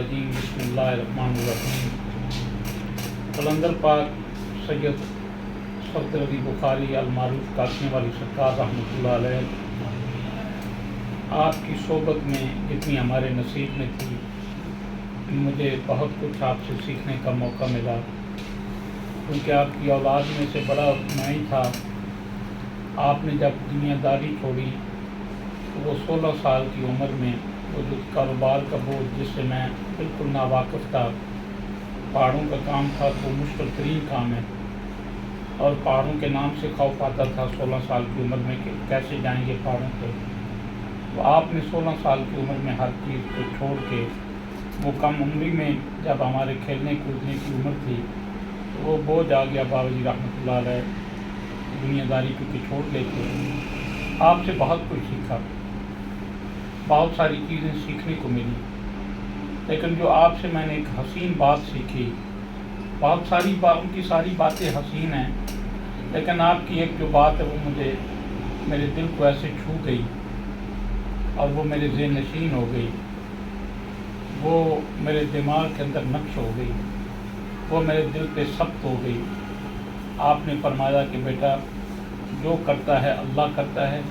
الرجیم بسم اللہ الرحمن الرحیم۔ قلندر پاک سید صفدر علی بخاری المعروف قاسمی والی سرکار رحمۃ اللہ علیہ، آپ کی صحبت میں جتنی ہمارے نصیب میں تھی، مجھے بہت کچھ آپ سے سیکھنے کا موقع ملا، کیونکہ آپ کی اولاد میں سے بڑا میں ہی تھا۔ آپ نے جب دنیا داری چھوڑی تو وہ 16 سال کی عمر میں وہ جو کاروبار کا بوجھ، جس سے میں بالکل ناواقف تھا، پہاڑوں کا کام تھا، تو مشکل ترین کام ہے، اور پہاڑوں کے نام سے خوف آتا تھا 16 سال کی عمر میں کہ کیسے جائیں گے پہاڑوں پہ۔ تو آپ نے 16 سال کی عمر میں ہر چیز کو چھوڑ کے، وہ کم عمری میں جب ہمارے کھیلنے کودنے کی عمر تھی، تو وہ بوجھ آ گیا بابا جی رحمۃ اللہ علیہ، دنیا داری کو چھوڑ لے کے۔ آپ سے بہت کچھ سیکھا، بہت ساری چیزیں سیکھنے کو ملی، لیکن جو آپ سے میں نے ایک حسین بات سیکھی، بہت ساری ان کی ساری باتیں حسین ہیں، لیکن آپ کی ایک جو بات ہے وہ مجھے میرے دل کو ایسے چھو گئی اور وہ میرے ذہن نشین ہو گئی، وہ میرے دماغ کے اندر نقش ہو گئی، وہ میرے دل پہ ثبت ہو گئی۔ آپ نے فرمایا کہ بیٹا، جو کرتا ہے اللہ کرتا ہے،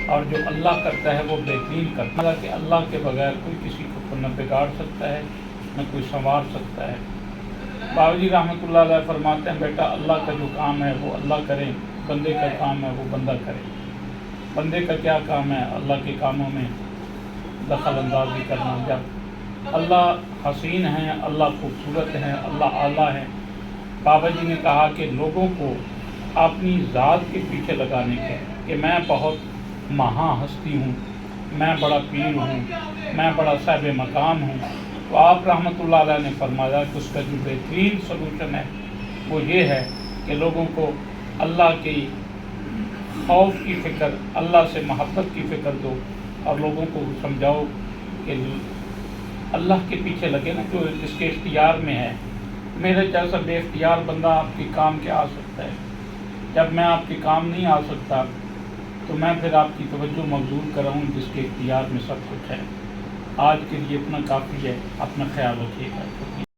اور جو اللہ کرتا ہے وہ بہترین کرتا ہے، کہ اللہ کے بغیر کوئی کسی کو نہ بگاڑ سکتا ہے نہ کوئی سنوار سکتا ہے۔ بابا جی رحمۃ اللہ علیہ فرماتے ہیں، بیٹا اللہ کا جو کام ہے وہ اللہ کرے، بندے کا کام ہے وہ بندہ کرے۔ بندے کا کیا کام ہے؟ اللہ کے کاموں میں دخل اندازی کرنا۔ جب اللہ حسین ہیں، اللہ خوبصورت ہیں، اللہ اعلیٰ ہیں، بابا جی نے کہا کہ لوگوں کو اپنی ذات کے پیچھے لگانے کے، کہ میں بہت مہا ہستی ہوں، میں بڑا پیر ہوں، میں بڑا صاحب مقام ہوں، تو آپ رحمۃ اللہ علیہ نے فرمایا کہ اس کا جو بہترین سلوشن ہے وہ یہ ہے کہ لوگوں کو اللہ کی خوف کی فکر، اللہ سے محبت کی فکر دو، اور لوگوں کو سمجھاؤ کہ اللہ کے پیچھے لگے نا، جو جس کے اختیار میں ہے۔ میرے جیسا بے اختیار بندہ آپ کے کام کیا آ سکتا ہے؟ جب میں آپ کے کام نہیں آ سکتا تو میں پھر آپ کی توجہ مبذول کراؤں جس کے اختیار میں سب کچھ ہے۔ آج کے لیے اتنا کافی ہے، اپنا خیال رکھیے گا۔